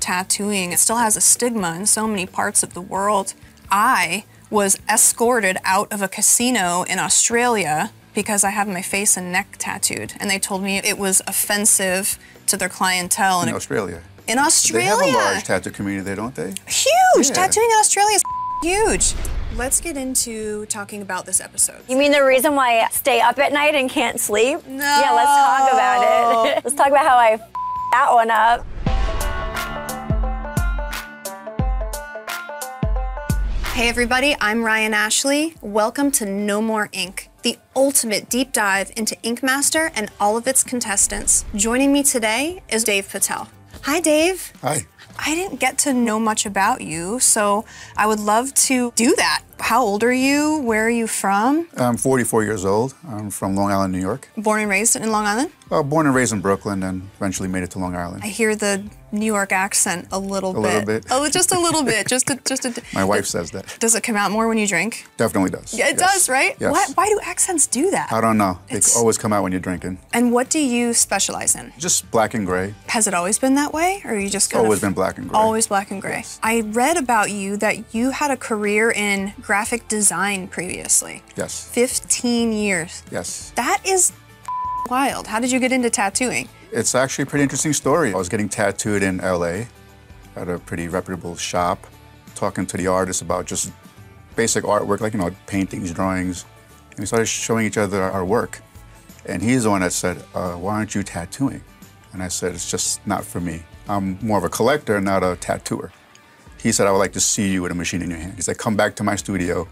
tattooing still has a stigma in so many parts of the world. I was escorted out of a casino in Australia because I have my face and neck tattooed, and they told me it was offensive to their clientele. In Australia? In Australia. They have a large tattoo community there, don't they? Huge! Yeah. Tattooing in Australia is huge. Let's get into talking about this episode. You mean the reason why I stay up at night and can't sleep? No. Yeah, let's talk about it. Let's talk about how I that one up. Hey everybody, I'm Ryan Ashley. Welcome to No More Ink, the ultimate deep dive into Ink Master and all of its contestants. Joining me today is Dave Patel. Hi, Dave. Hi. I didn't get to know much about you, so I would love to do that. How old are you? Where are you from? I'm 44 years old. I'm from Long Island, New York. Born and raised in Long Island? Born and raised in Brooklyn and eventually made it to Long Island. I hear the New York accent a little bit. A little bit. Oh, just a little bit. Just a. My wife says that. Does it come out more when you drink? Definitely does. Yeah, it does, right? Yes. Why do accents do that? I don't know. They always come out when you're drinking. And what do you specialize in? Just black and gray. Has it always been that way, or are you just kind Always of been black and gray. Always black and gray. Yes. I read about you that you had a career in graphic design previously. Yes. 15 years. Yes. That is wild. How did you get into tattooing? It's actually a pretty interesting story. I was getting tattooed in LA at a pretty reputable shop, talking to the artist about just basic artwork, like, paintings, drawings. And we started showing each other our work. And he's the one that said, why aren't you tattooing? And I said, it's just not for me. I'm more of a collector, not a tattooer. He said, I would like to see you with a machine in your hand. He said, come back to my studio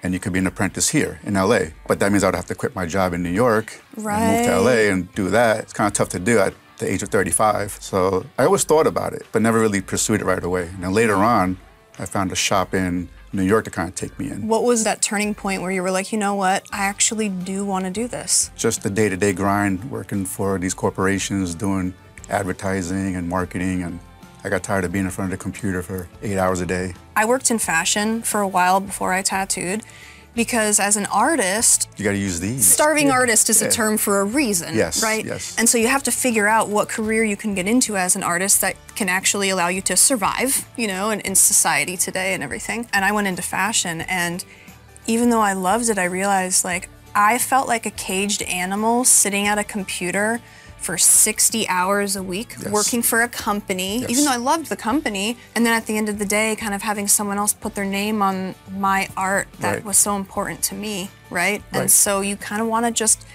and you could be an apprentice here in LA. But that means I would have to quit my job in New York and move to LA and do that. It's kind of tough to do at the age of 35. So I always thought about it, but never really pursued it right away. And then later on, I found a shop in New York to kind of take me in. What was that turning point where you were like, you know what, I actually do want to do this? Just the day-to-day grind, working for these corporations, doing advertising and marketing, and I got tired of being in front of the computer for 8 hours a day. I worked in fashion for a while before I tattooed, because as an artist, you got to use these. Starving artist is a term for a reason, yes, right? Yes. And so you have to figure out what career you can get into as an artist that can actually allow you to survive, in society today and everything. And I went into fashion, and even though I loved it, I realized I felt like a caged animal sitting at a computer for 60 hours a week, working for a company, even though I loved the company, and then at the end of the day, kind of having someone else put their name on my art that was so important to me, right? And so you kind of want to just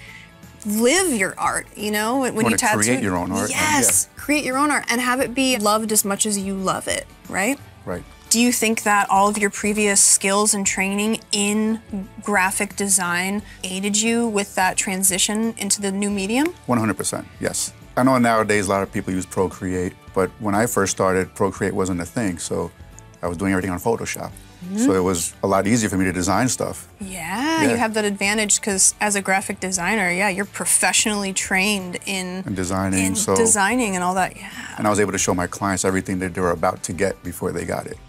live your art, when you tattoo. Create your own art. Yes, create your own art and have it be loved as much as you love it, right? Right. Do you think that all of your previous skills and training in graphic design aided you with that transition into the new medium? 100%, yes. I know nowadays a lot of people use Procreate, but when I first started, Procreate wasn't a thing, so I was doing everything on Photoshop. So it was a lot easier for me to design stuff. Yeah, you have that advantage because as a graphic designer, you're professionally trained in designing, designing and all that, And I was able to show my clients everything that they were about to get before they got it.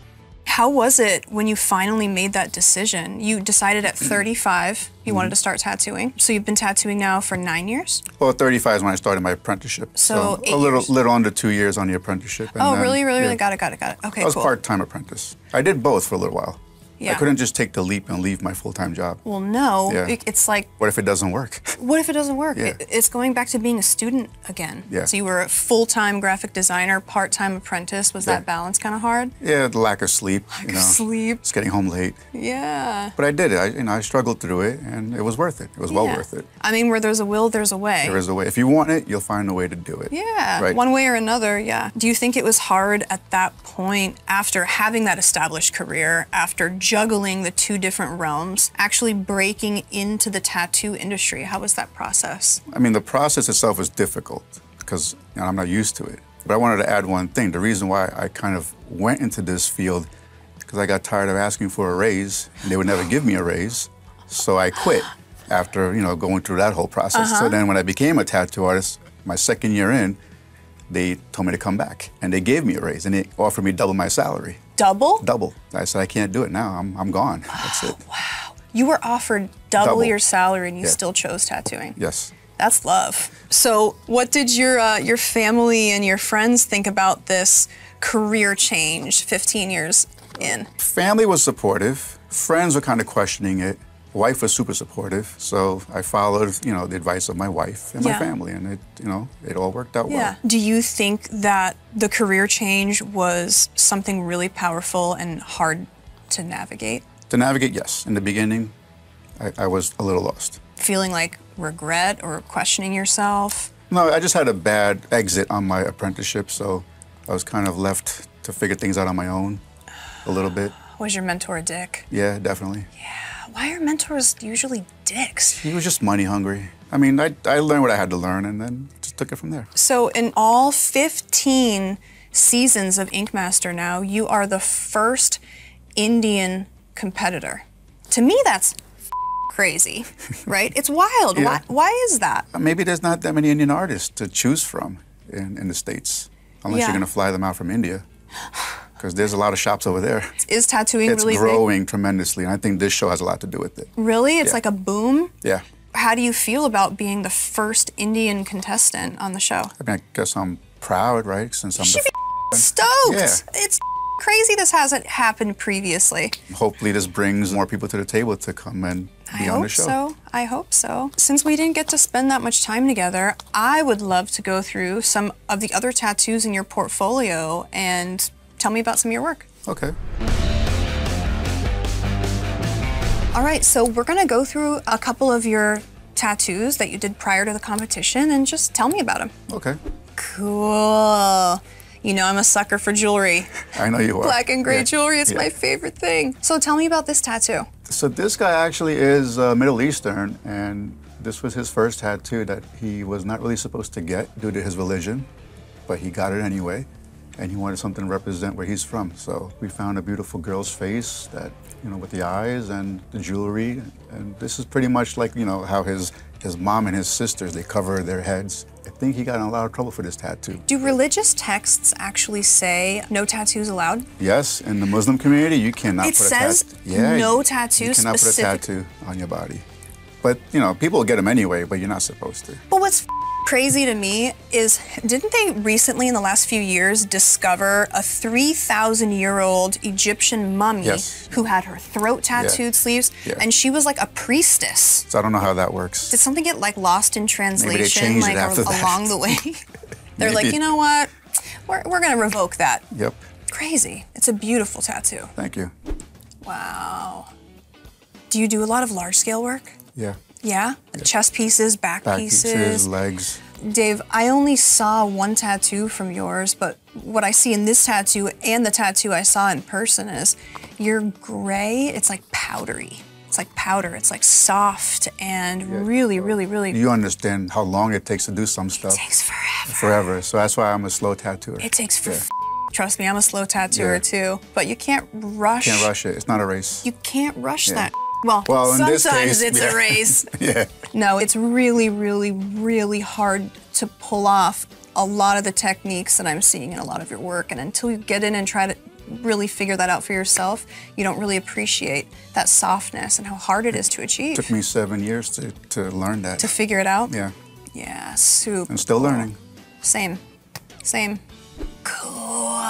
How was it when you finally made that decision? You decided at 35 you wanted to start tattooing. So you've been tattooing now for 9 years? Well, 35 is when I started my apprenticeship. So 8 a little years. Little under 2 years on the apprenticeship. And oh, then, really? Got it. Okay, I was cool. part-time apprentice. I did both for a little while. Yeah. I couldn't just take the leap and leave my full-time job. Well, no, it's like... What if it doesn't work? What if it doesn't work? Yeah. It's going back to being a student again. Yeah. So you were a full-time graphic designer, part-time apprentice. Was that balance kind of hard? Yeah, the lack of sleep. Sleep. Just getting home late. Yeah. But I did it. I struggled through it, and it was worth it. It was well worth it. I mean, where there's a will, there's a way. There is a way. If you want it, you'll find a way to do it. Yeah, right? One way or another, Do you think it was hard at that point, after having that established career, after juggling the two different realms, actually breaking into the tattoo industry? How was that process? I mean, the process itself was difficult because I'm not used to it. But I wanted to add one thing. The reason why I kind of went into this field because I got tired of asking for a raise, and they would never give me a raise. So I quit after, going through that whole process. So then when I became a tattoo artist, my second year in, they told me to come back, and they gave me a raise, and they offered me double my salary. Double? Double. I said, I can't do it now. I'm gone. That's it. Wow. You were offered double your salary, and you still chose tattooing. Yes. That's love. So what did your family and your friends think about this career change 15 years in? Family was supportive. Friends were kind of questioning it. Wife was super supportive, so I followed, the advice of my wife and my family, and it all worked out well. Do you think that the career change was something really powerful and hard to navigate? To navigate, yes. In the beginning, I was a little lost. Feeling like regret or questioning yourself? No, I just had a bad exit on my apprenticeship, so I was kind of left to figure things out on my own a little bit. Was your mentor a dick? Yeah, definitely. Yeah. Why are mentors usually dicks? He was just money hungry. I mean, I learned what I had to learn and then just took it from there. So in all 15 seasons of Ink Master now, you are the first Indian competitor. To me, that's crazy, right? It's wild. Yeah. Why is that? Maybe there's not that many Indian artists to choose from in the States, unless you're going to fly them out from India. Because there's a lot of shops over there. Is tattooing really big? It's growing tremendously, and I think this show has a lot to do with it. Really? It's like a boom? Yeah. How do you feel about being the first Indian contestant on the show? I mean, I guess I'm proud, right? Since I'm the stoked. Yeah. It's crazy this hasn't happened previously. Hopefully this brings more people to the table to come and be on the show. I hope so. Since we didn't get to spend that much time together, I would love to go through some of the other tattoos in your portfolio and tell me about some of your work. Okay. All right, so we're gonna go through a couple of your tattoos that you did prior to the competition and just tell me about them. Okay. Cool. You know I'm a sucker for jewelry. I know you are. Black and gray jewelry is my favorite thing. So tell me about this tattoo. So this guy actually is Middle Eastern, and this was his first tattoo that he was not really supposed to get due to his religion, but he got it anyway. And he wanted something to represent where he's from. So we found a beautiful girl's face that, with the eyes and the jewelry. And this is pretty much like, how his mom and his sisters, they cover their heads. I think he got in a lot of trouble for this tattoo. Do religious texts actually say no tattoos allowed? Yes, in the Muslim community, you cannot put a tattoo. It says no tattoos. You cannot put a tattoo on your body. But, people will get them anyway, but you're not supposed to. But what's crazy to me is, didn't they recently, in the last few years, discover a 3,000-year-old Egyptian mummy who had her throat tattooed sleeves, and she was like a priestess? So I don't know how that works. Did something get lost in translation? Maybe they changed it after that. Along the way? They're like, you know what? We're gonna revoke that. Yep. Crazy. It's a beautiful tattoo. Thank you. Wow. Do you do a lot of large-scale work? Yeah. Yeah? Chest pieces, back pieces, legs. Dave, I only saw one tattoo from yours, but what I see in this tattoo and the tattoo I saw in person is your gray, it's like powdery. It's like powder. It's like soft and really, really, really... You understand how long it takes to do some stuff. It takes forever. Forever. So that's why I'm a slow tattooer. It takes Trust me, I'm a slow tattooer too. But you can't rush... Can't rush it. It's not a race. You can't rush that. Well, in this sometimes case, it's a race. Yeah. No, it's really, really, really hard to pull off a lot of the techniques that I'm seeing in a lot of your work. And until you get in and try to really figure that out for yourself, you don't really appreciate that softness and how hard it is to achieve. It took me 7 years to learn that. To figure it out? Yeah. Yeah, super. I'm still learning. Same. Cool.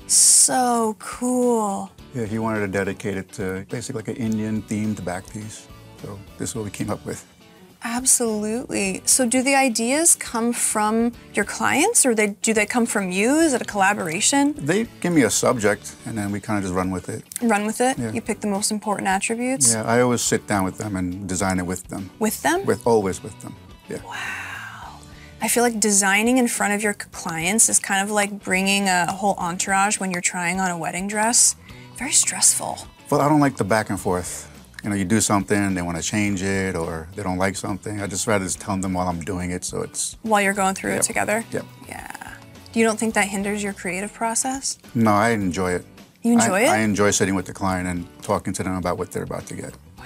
So cool. Yeah, he wanted to dedicate it to basically like an Indian-themed back piece. So this is what we came up with. Absolutely. So do the ideas come from your clients, or do they come from you? Is it a collaboration? They give me a subject, and then we kind of just run with it. Run with it? Yeah. You pick the most important attributes? Yeah, I always sit down with them and design it with them. With them? Always with them, yeah. Wow. I feel like designing in front of your clients is kind of like bringing a whole entourage when you're trying on a wedding dress. Very stressful. Well, I don't like the back and forth. You do something, they want to change it, or they don't like something. I just rather just tell them while I'm doing it, so it's... While you're going through it together? Yep. Yeah. You don't think that hinders your creative process? No, I enjoy it. You enjoy it? I enjoy sitting with the client and talking to them about what they're about to get. Wow,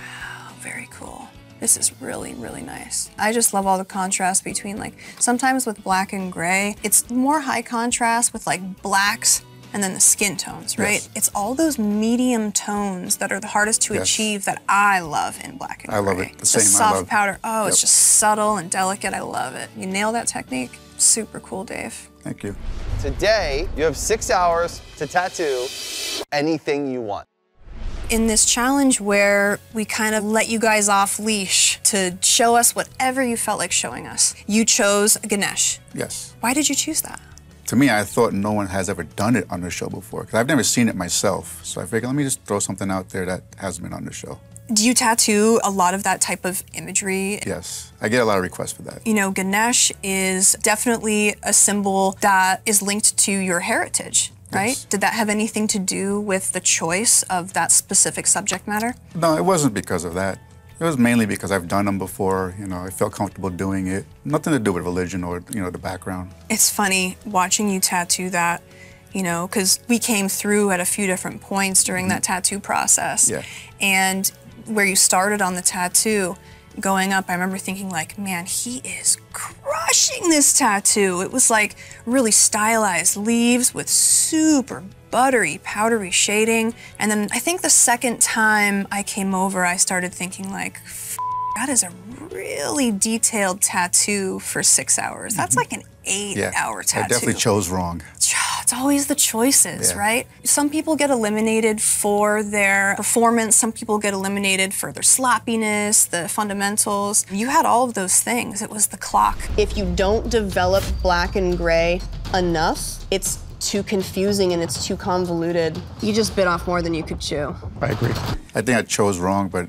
very cool. This is really, really nice. I just love all the contrast between, like, sometimes with black and gray, it's more high contrast with, like, blacks and then the skin tones, right? Yes. It's all those medium tones that are the hardest to achieve that I love in black and gray. I love it. The same. soft I love powder. Oh, it's just subtle and delicate. I love it. You nail that technique. Super cool, Dave. Thank you. Today, you have 6 hours to tattoo anything you want. In this challenge where we kind of let you guys off leash to show us whatever you felt like showing us, you chose Ganesh. Yes. Why did you choose that? To me, I thought no one has ever done it on the show before, because I've never seen it myself. So I figured, let me just throw something out there that hasn't been on the show. Do you tattoo a lot of that type of imagery? Yes, I get a lot of requests for that. You know, Ganesh is definitely a symbol that is linked to your heritage, right? Yes. Did that have anything to do with the choice of that specific subject matter? No, it wasn't because of that. It was mainly because I've done them before, you know, I felt comfortable doing it. Nothing to do with religion or, you know, the background. It's funny watching you tattoo that, you know, because we came through at a few different points during that tattoo process. Yeah. And where you started on the tattoo, going up, I remember thinking like, man, he is crushing this tattoo. It was like really stylized leaves with super buttery, powdery shading. And then I think the second time I came over, I started thinking like, that is a really detailed tattoo for 6 hours. That's like an 8-hour tattoo. I definitely chose wrong. It's always the choices, Yeah. right? Some people get eliminated for their performance. Some people get eliminated for their sloppiness, the fundamentals. You had all of those things. It was the clock. If you don't develop black and gray enough, it's too confusing and it's too convoluted. You just bit off more than you could chew. I agree. I think I chose wrong, but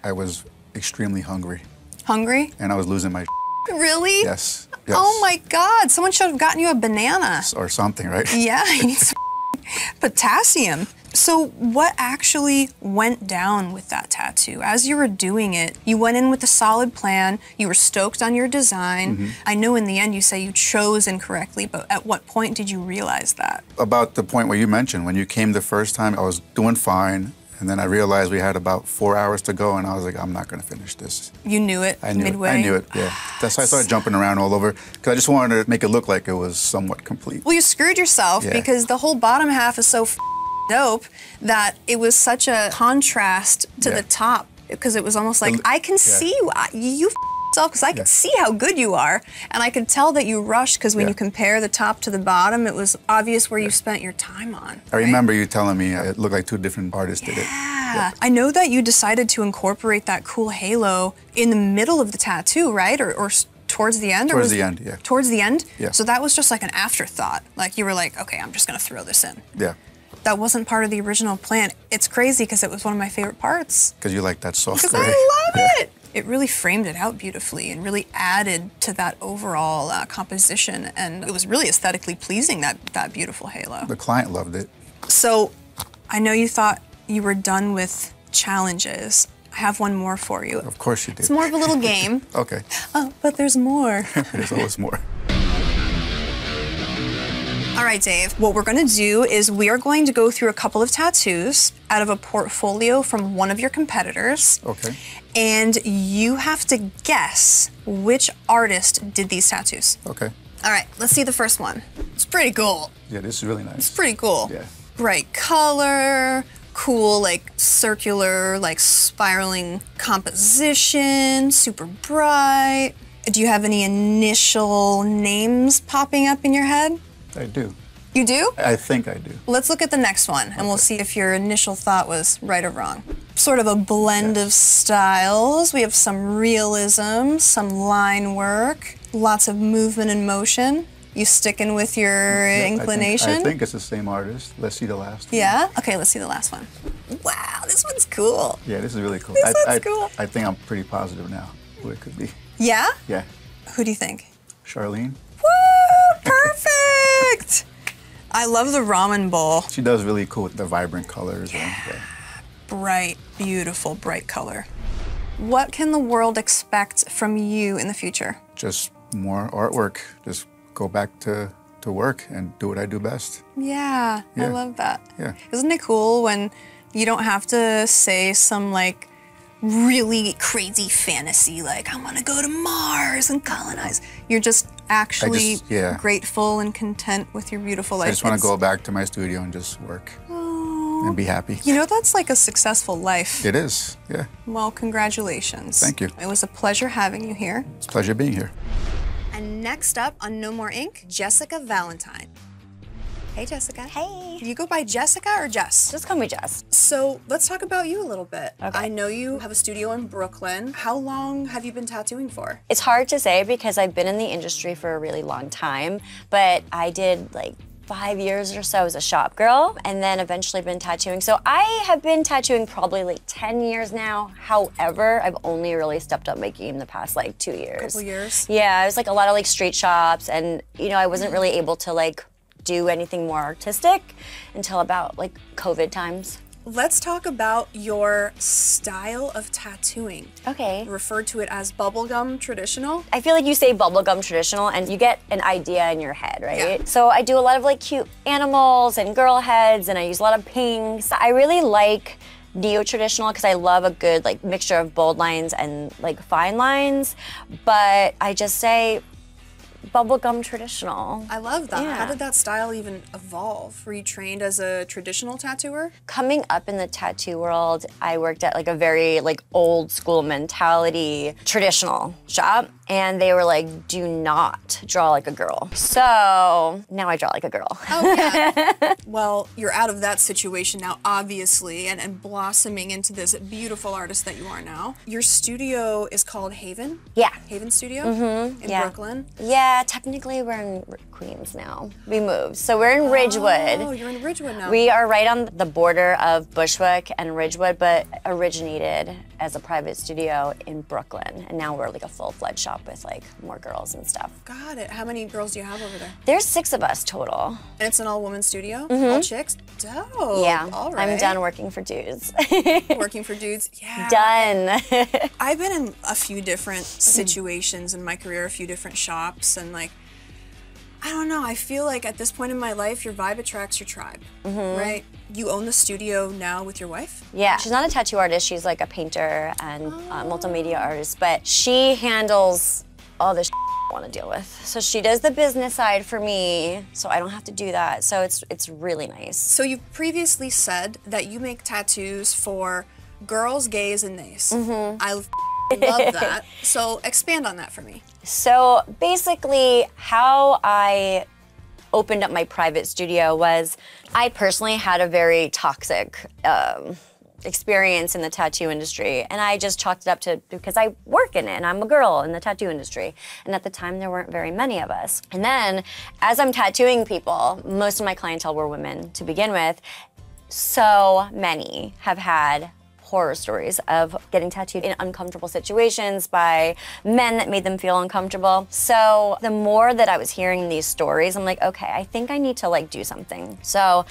I was extremely hungry. Hungry? And I was losing my Really? Yes. Yes. Oh my God, someone should have gotten you a banana. Or something, right? Yeah, you need some potassium. So what actually went down with that tattoo? As you were doing it, you went in with a solid plan, you were stoked on your design. I know in the end you say you chose incorrectly, but at what point did you realize that? About the point where you mentioned, when you came the first time, I was doing fine. And then I realized we had about 4 hours to go, and I was like, I'm not gonna finish this. You knew it midway? I knew it, yeah. That's why I started jumping around all over, because I just wanted to make it look like it was somewhat complete. Well, you screwed yourself because the whole bottom half is so dope that it was such a contrast to the top, because it was almost like, I can see you, you yourself, because I could see how good you are, and I could tell that you rushed, because when you compare the top to the bottom, it was obvious where you spent your time on. I remember you telling me it looked like two different artists did it. Yeah. I know that you decided to incorporate that cool halo in the middle of the tattoo, right? Or towards the end? Towards the end, yeah. Towards the end? Yeah. So that was just like an afterthought. Like you were like, okay, I'm just gonna throw this in. Yeah. That wasn't part of the original plan. It's crazy because it was one of my favorite parts. Because you like that soft Because gray. I love it! It really framed it out beautifully and really added to that overall composition, and it was really aesthetically pleasing, that beautiful halo. The client loved it. So, I know you thought you were done with challenges. I have one more for you. Of course you did. It's more of a little game. Okay. Oh, but there's more. There's always more. All right, Dave, what we're gonna do is we are going to go through a couple of tattoos out of a portfolio from one of your competitors. Okay. And you have to guess which artist did these tattoos. Okay. All right, let's see the first one. It's pretty cool. Yeah, this is really nice. It's pretty cool. Yeah. Bright color, cool, like circular, like spiraling composition, super bright. Do you have any initial names popping up in your head? I do. You do? I think I do. Let's look at the next one, and we'll see if your initial thought was right or wrong. Sort of a blend of styles. We have some realism, some line work, lots of movement and motion. You sticking with your inclination? I think it's the same artist. Let's see the last one. Yeah? Okay, let's see the last one. Wow, this one's cool. Yeah, this is really cool. This one's cool. I think I'm pretty positive now who it could be. Yeah? Yeah. Who do you think? Charlene. Woo! Perfect! I love the ramen bowl. She does really cool with the vibrant colors. And, Bright, beautiful, bright color. What can the world expect from you in the future? just more artwork. Just go back to work and do what I do best. Yeah, I Yeah. love that. Yeah. Isn't it cool when you don't have to say some like really crazy fantasy like I'm gonna go to Mars and colonize. You're just actually grateful and content with your beautiful life. I just want to go back to my studio and just work and be happy. You know, that's like a successful life. It is, yeah. Well, congratulations. Thank you. It was a pleasure having you here. It's a pleasure being here. And next up on No More Ink, Jessica Valentine. Hey, Jessica. Hey. Do you go by Jessica or Jess? Just call me Jess. So let's talk about you a little bit. Okay. I know you have a studio in Brooklyn. How long have you been tattooing for? It's hard to say because I've been in the industry for a really long time, but I did like 5 years or so as a shop girl and then eventually been tattooing. So I have been tattooing probably like 10 years now. However, I've only really stepped up my game the past like 2 years. Couple years? Yeah, it was like a lot of like street shops and you know, I wasn't really able to like do anything more artistic until about like COVID times. Let's talk about your style of tattooing. Okay. Referred to it as bubblegum traditional. I feel like you say bubblegum traditional and you get an idea in your head, right? Yeah. So I do a lot of like cute animals and girl heads and I use a lot of pinks. I really like neo-traditional because I love a good like mixture of bold lines and like fine lines, but I just say bubblegum traditional. I love that. Yeah. How did that style even evolve? Were you trained as a traditional tattooer? Coming up in the tattoo world, I worked at like a very like old school mentality traditional shop and they were like, do not draw like a girl. So now I draw like a girl. Oh yeah. Well, you're out of that situation now, obviously, and blossoming into this beautiful artist that you are now. Your studio is called Haven? Yeah. Haven Studio? Mm-hmm. In Yeah. Brooklyn? Yeah, technically we're in Queens now. We moved. So we're in Ridgewood. Oh, you're in Ridgewood now. We are right on the border of Bushwick and Ridgewood, but originated as a private studio in Brooklyn. And now we're like a full-fledged shop with like more girls and stuff. Got it. How many girls do you have over there? There's 6 of us total. And it's an all-woman studio? All chicks? Dope. Yeah, All right. I'm done working for dudes. Working for dudes? Yeah. Done. I've been in a few different situations in my career, a few different shops, and like, I don't know, I feel like at this point in my life, your vibe attracts your tribe, right? You own the studio now with your wife? Yeah, she's not a tattoo artist, she's like a painter and multimedia artist, but she handles all the I want to deal with. So she does the business side for me, so I don't have to do that. So it's really nice. So you've previously said that you make tattoos for girls, gays, and nays. I love that. So expand on that for me. So basically, how I opened up my private studio was I personally had a very toxic experience in the tattoo industry, and I just chalked it up to because I work in it and I'm a girl in the tattoo industry, and at the time there weren't very many of us. And then as I'm tattooing people, most of my clientele were women to begin with, so many have had horror stories of getting tattooed in uncomfortable situations by men that made them feel uncomfortable. So the more that I was hearing these stories, I'm like, okay, I think I need to like do something. So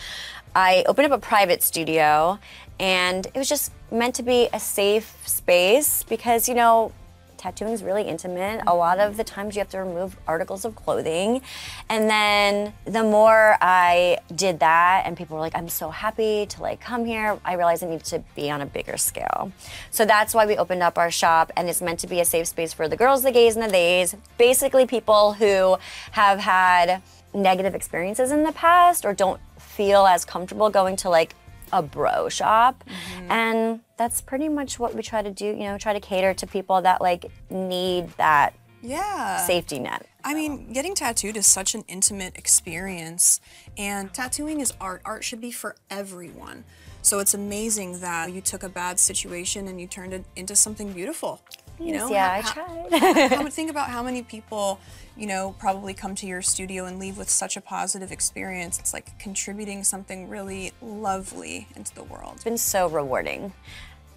I opened up a private studio, and it was just meant to be a safe space because, you know, tattooing is really intimate. A lot of the times you have to remove articles of clothing. And then the more I did that and people were like, I'm so happy to like come here, I realized I needed to be on a bigger scale. So that's why we opened up our shop, and it's meant to be a safe space for the girls, the gays, and the theys. Basically people who have had negative experiences in the past or don't feel as comfortable going to like a bro shop. And that's pretty much what we try to do, you know, try to cater to people that like need that safety net. I mean, getting tattooed is such an intimate experience, and tattooing is art. Art should be for everyone. So it's amazing that you took a bad situation and you turned it into something beautiful. You know, yeah, I tried. Think about how many people, you know, probably come to your studio and leave with such a positive experience. It's like contributing something really lovely into the world. It's been so rewarding.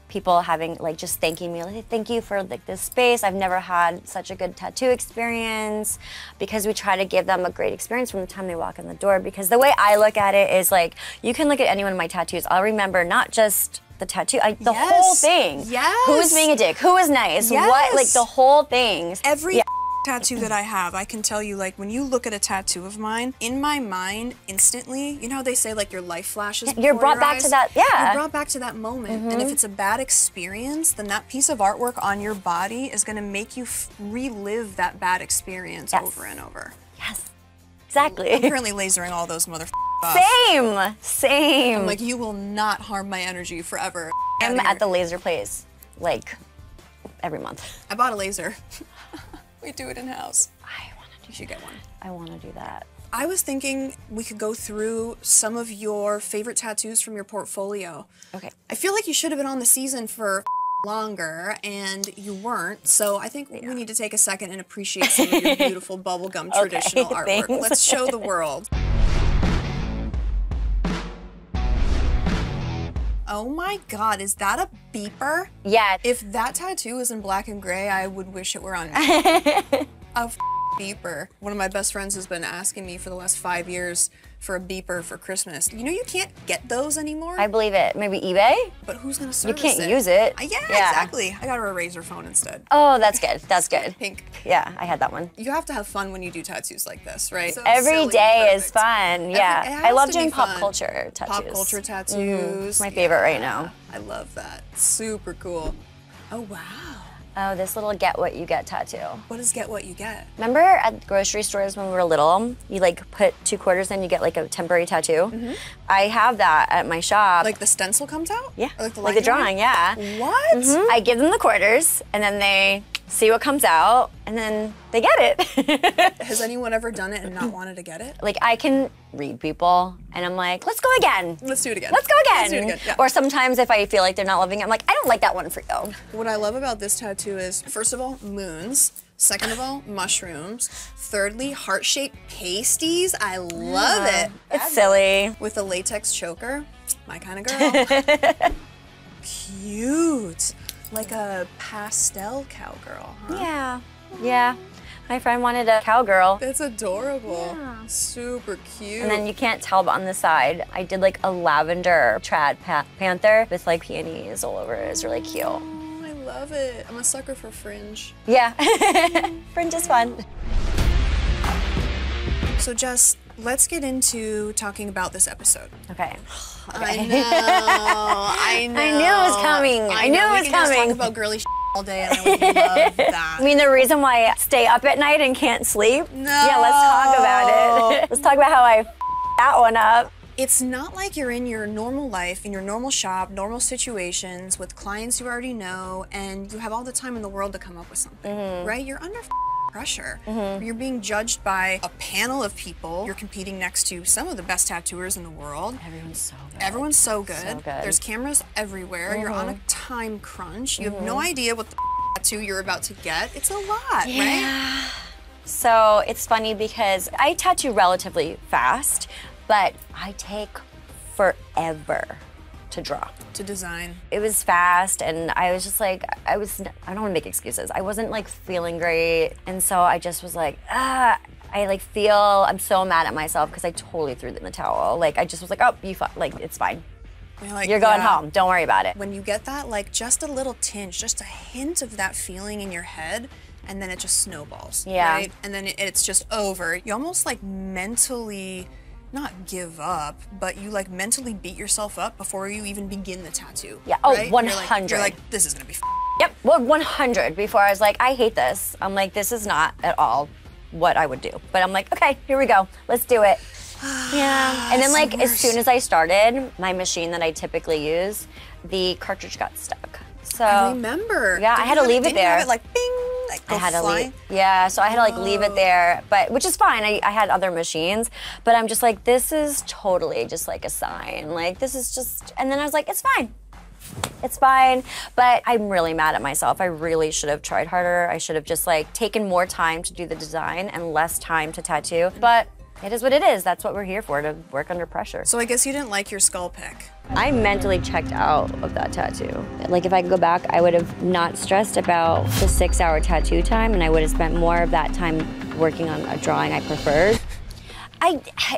People having like just thanking me, like, thank you for like this space. I've never had such a good tattoo experience, because we try to give them a great experience from the time they walk in the door. Because the way I look at it is like, you can look at any one of my tattoos, I'll remember not just the tattoo, the whole thing. Yes. Who was being a dick? Who was nice? Yes. What, like the whole thing. Every tattoo that I have, I can tell you, like, when you look at a tattoo of mine, in my mind, instantly, you know how they say, like, your life flashes You're brought back to that, You're brought back to that moment. And if it's a bad experience, then that piece of artwork on your body is going to make you relive that bad experience over and over. Yes, exactly. I'm currently lasering all those motherfuckers off. Same. I'm like, you will not harm my energy forever. I'm at the laser place, like, every month. I bought a laser. We do it in-house. I You should get one. I want to do that. I was thinking we could go through some of your favorite tattoos from your portfolio. Okay. I feel like you should have been on the season for longer, and you weren't, so I think we need to take a second and appreciate some of your beautiful bubblegum traditional artwork. Thanks. Let's show the world. Oh my God, is that a beeper? Yeah. If that tattoo was in black and gray, I would wish it were on me. A beeper. One of my best friends has been asking me for the last 5 years for a beeper for Christmas. You know you can't get those anymore? I believe it. Maybe eBay? But who's gonna You service can't it? use it. Yeah, exactly. I got her a razor phone instead. Oh, that's good. That's good. Pink. Yeah, I had that one. You have to have fun when you do tattoos like this, right? So Every silly day and is perfect. fun. Yeah. It has I love to be doing pop fun. culture tattoos. Pop culture tattoos. It's my favorite right now. I love that. Super cool. Oh, wow. Oh, this little get what you get tattoo. What is get what you get? Remember at grocery stores when we were little, you like put 2 quarters in, you get like a temporary tattoo? I have that at my shop. Like the stencil comes out? Yeah, Or like the like the line drawing, yeah. What? I give them the quarters, and then they see what comes out, and then they get it. Has anyone ever done it and not wanted to get it? Like I can read people, and I'm like, let's go again. Let's do it again. Let's go again. Let's do it again. Yeah. Or sometimes if I feel like they're not loving it, I'm like, I don't like that one for you. What I love about this tattoo is, first of all, moons. Second of all, mushrooms. Thirdly, heart-shaped pasties. I love it. It's silly. With a latex choker. My kind of girl. Cute. Like a pastel cowgirl, huh? Yeah, yeah. My friend wanted a cowgirl. That's adorable. Super cute. And then you can't tell, but on the side, I did like a lavender trad panther with like peonies all over it. It's really cute. Oh, I love it. I'm a sucker for fringe. Yeah, fringe is fun. So Jess, let's get into talking about this episode. Okay. I know. I know. I knew it was coming. I knew it was We can just coming. talk about girly all day, and I would love that. I mean, the reason why I stay up at night and can't sleep? No. Yeah, let's talk about it. Let's talk about how I that one up. It's not like you're in your normal life, in your normal shop, normal situations with clients you already know, and you have all the time in the world to come up with something, right? You're under pressure. You're being judged by a panel of people. You're competing next to some of the best tattooers in the world. Everyone's so good. Everyone's so good. So good. There's cameras everywhere. You're on a time crunch. You have no idea what the tattoo you're about to get. It's a lot, right? So it's funny because I tattoo relatively fast, but I take forever to draw. To design. It was fast, and I was just like, I don't want to make excuses. I wasn't like feeling great, and so I just was like, I like feel, I'm so mad at myself because I totally threw it in the towel. Like I just was like, oh, like it's fine. Like, You're going home. Don't worry about it. When you get that, like just a little tinge, just a hint of that feeling in your head, and then it just snowballs. Yeah. Right? And then it's just over. You almost like mentally, not give up, but you like mentally beat yourself up before you even begin the tattoo. Yeah. Oh, right? 100. You're like, this is gonna be. Yep. Well, 100. Before I was like, I hate this. I'm like, this is not at all what I would do. But I'm like, okay, here we go. Let's do it. Yeah. And then like as soon as I started, my machine that I typically use, the cartridge got stuck. So I remember. Yeah, I had to leave it Didn't you there. have it like bing, like go I had to flying? leave. Yeah, so I had to like leave it there, but which is fine. I had other machines, but I'm just like, this is totally just like a sign. Like this is just, and then I was like, it's fine. It's fine, but I'm really mad at myself. I really should have tried harder. I should have just like taken more time to do the design and less time to tattoo. But it is what it is. That's what we're here for, to work under pressure. So I guess you didn't like your skull pick. I mentally checked out of that tattoo. Like if I could go back, I would have not stressed about the 6-hour tattoo time, and I would have spent more of that time working on a drawing I preferred.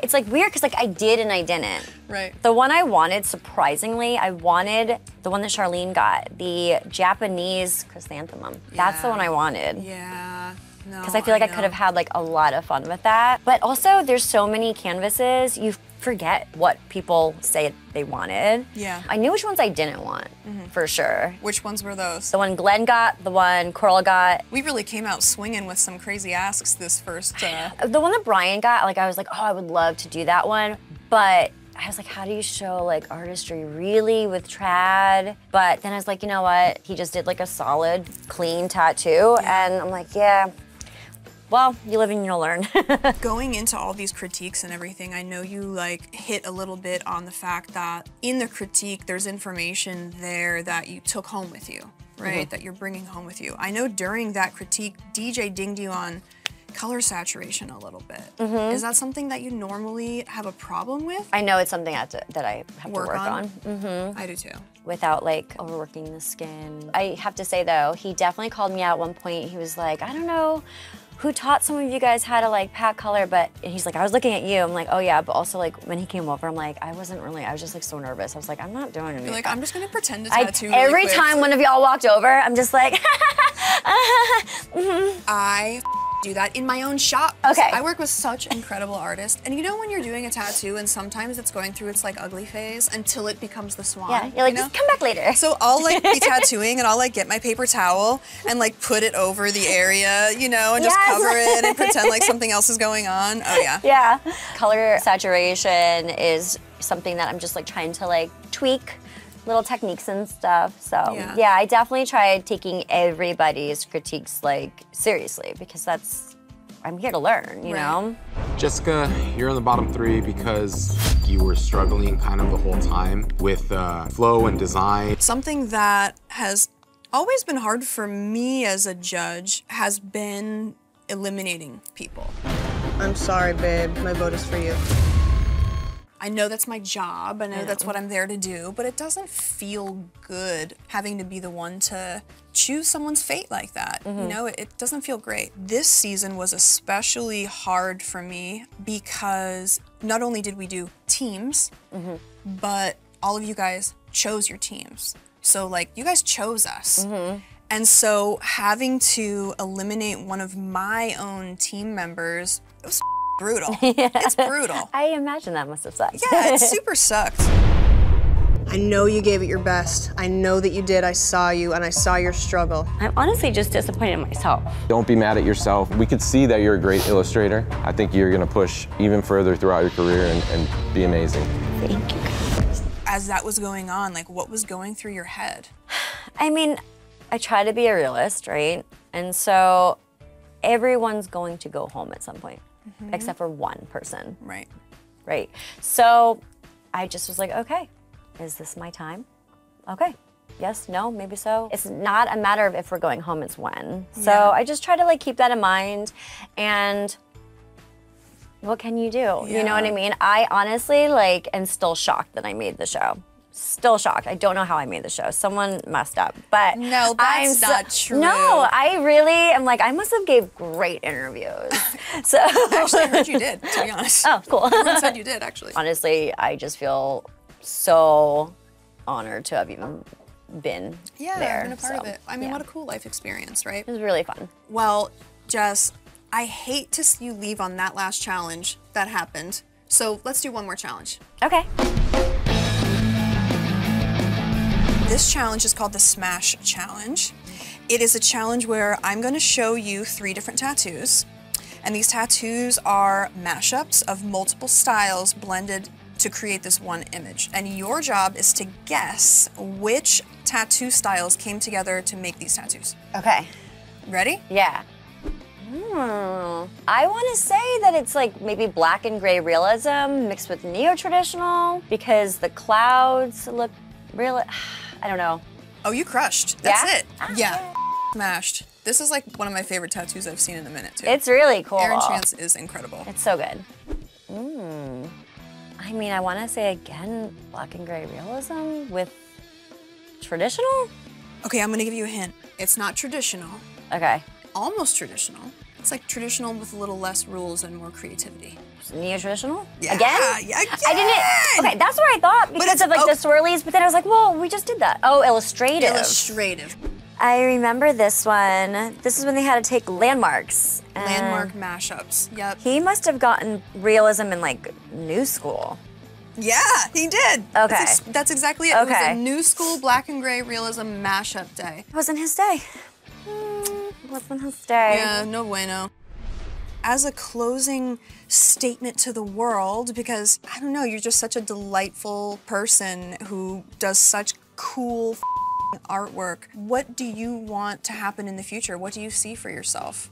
It's like weird because like I did and I didn't. Right. The one I wanted, surprisingly, I wanted the one that Charlene got, the Japanese chrysanthemum. That's the one I wanted. Yeah. No. Because I feel like I could have had like a lot of fun with that. But also there's so many canvases, you forget what people say they wanted. Yeah. I knew which ones I didn't want, for sure. Which ones were those? The one Glenn got, the one Coral got. We really came out swinging with some crazy asks this first. The one that Brian got, like I was like, oh, I would love to do that one. But I was like, how do you show like artistry really with trad? But then I was like, you know what? He just did like a solid, clean tattoo. And I'm like, yeah, well, you live and you'll learn. Going into all these critiques and everything, I know you like hit a little bit on the fact that in the critique, there's information there that you took home with you, right? That you're bringing home with you. I know during that critique, DJ dinged you on color saturation a little bit. Is that something that you normally have a problem with? I know it's something that I have to work on. I do too. Without like overworking the skin. I have to say though, he definitely called me out at one point. He was like, I don't know who taught some of you guys how to like pat color, but and he's like, I was looking at you. I'm like, oh yeah, but also like when he came over, I'm like, I was just like so nervous. I was like, I'm not doing anything. You're like, I'm just gonna pretend to tattoo really every quick. time one of y'all walked over, I'm just like, I do that in my own shop. Okay. I work with such incredible artists, and you know when you're doing a tattoo and sometimes it's going through its like ugly phase until it becomes the swan. yeah, you're like, you know? just come back later. So I'll like be tattooing and I'll like get my paper towel and like put it over the area, you know, and just Yes. cover it and pretend like something else is going on. Oh yeah. Yeah. Color saturation is something that I'm just like trying to like tweak little techniques and stuff. So yeah, I definitely tried taking everybody's critiques like seriously because I'm here to learn, you know? Jessica, you're in the bottom 3 because you were struggling kind of the whole time with flow and design. Something that has always been hard for me as a judge has been eliminating people. I'm sorry, babe. My vote is for you. I know that's my job, I know that's what I'm there to do, but it doesn't feel good having to be the one to choose someone's fate like that. You know, it doesn't feel great. This season was especially hard for me because not only did we do teams, but all of you guys chose your teams. So like, you guys chose us. And so having to eliminate one of my own team members, it was brutal. It's brutal. I imagine that must have sucked. Yeah, it super sucked. I know you gave it your best. I know that you did. I saw you and I saw your struggle. I'm honestly just disappointed in myself. Don't be mad at yourself. We could see that you're a great illustrator. I think you're gonna push even further throughout your career and be amazing. Thank you. As that was going on, like what was going through your head? I mean, I try to be a realist, right? And so everyone's going to go home at some point, except for one person. Right. Right. So I just was like, okay, is this my time? Okay. Yes, no, maybe so. It's not a matter of if we're going home, it's when. So I just try to like keep that in mind and what can you do? You know what I mean? I honestly like am still shocked that I made the show. Still shocked. I don't know how I made the show. Someone messed up, but No, that's not true. No, I really am like, I must have gave great interviews. So Actually, I heard you did, to be honest. Oh, cool. Everyone said you did, actually. Honestly, I just feel so honored to have even been Yeah, there. I've been a part of so, it. I mean, yeah. what a cool life experience, right? It was really fun. Well, Jess, I hate to see you leave on that last challenge that happened. So let's do one more challenge. Okay. This challenge is called the Smash Challenge. It is a challenge where I'm going to show you 3 different tattoos. And these tattoos are mashups of multiple styles blended to create this one image. And your job is to guess which tattoo styles came together to make these tattoos. Okay. Ready? Yeah. I want to say that it's like maybe black and gray realism mixed with neo-traditional because the clouds look real. I don't know. Oh, you crushed. That's Yeah? it. Yeah. Smashed. This is like one of my favorite tattoos I've seen in a minute, too. It's really cool. Aaron Chance is incredible. It's so good. I mean, I want to say again, black and gray realism with traditional? Okay, I'm gonna give you a hint. It's not traditional. Okay. Almost traditional. It's like traditional with a little less rules and more creativity. Neo-traditional? Yeah, Again? yeah, I didn't. Okay, that's what I thought because it's- of like the swirlies, but then I was like, well, we just did that. Oh, illustrative. Illustrative. I remember this one. This is when they had to take landmarks. and Landmark mashups. Yep. He must have gotten realism in like new school. Yeah, he did. Okay. That's exactly it. It was Okay. a new school black and gray realism mashup day. It wasn't his day. It wasn't his day. Yeah, no bueno. As a closing statement to the world, because I don't know, you're just such a delightful person who does such cool artwork. What do you want to happen in the future? What do you see for yourself?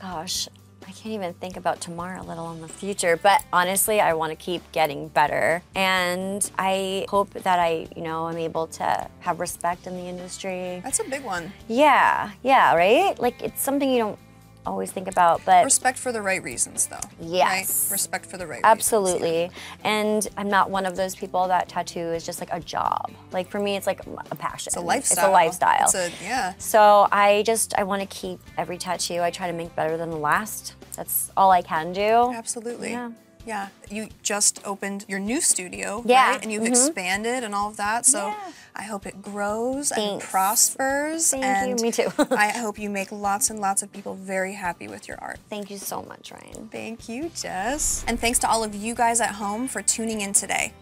gosh, I can't even think about tomorrow, let alone the future. But honestly, I want to keep getting better. And I hope that I'm able to have respect in the industry. That's a big one. Yeah, right? Like, it's something you don't always think about, but respect for the right reasons, though. Yes. Right? Respect for the right Absolutely. reasons. And I'm not one of those people that tattoo is just like a job. Like, for me, it's like a passion. It's a lifestyle. It's a lifestyle. Yeah. So I want to keep every tattoo. I try to make better than the last. That's all I can do. Absolutely. Yeah. Yeah, you just opened your new studio, Yeah. right? And you've expanded and all of that. So Yeah. I hope it grows and Thanks. prospers. Thank you. Me too. I hope you make lots and lots of people very happy with your art. Thank you so much, Ryan. Thank you, Jess. And thanks to all of you guys at home for tuning in today.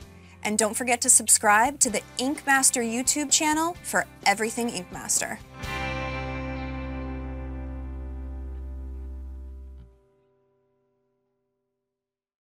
And don't forget to subscribe to the Ink Master YouTube channel for everything Ink Master.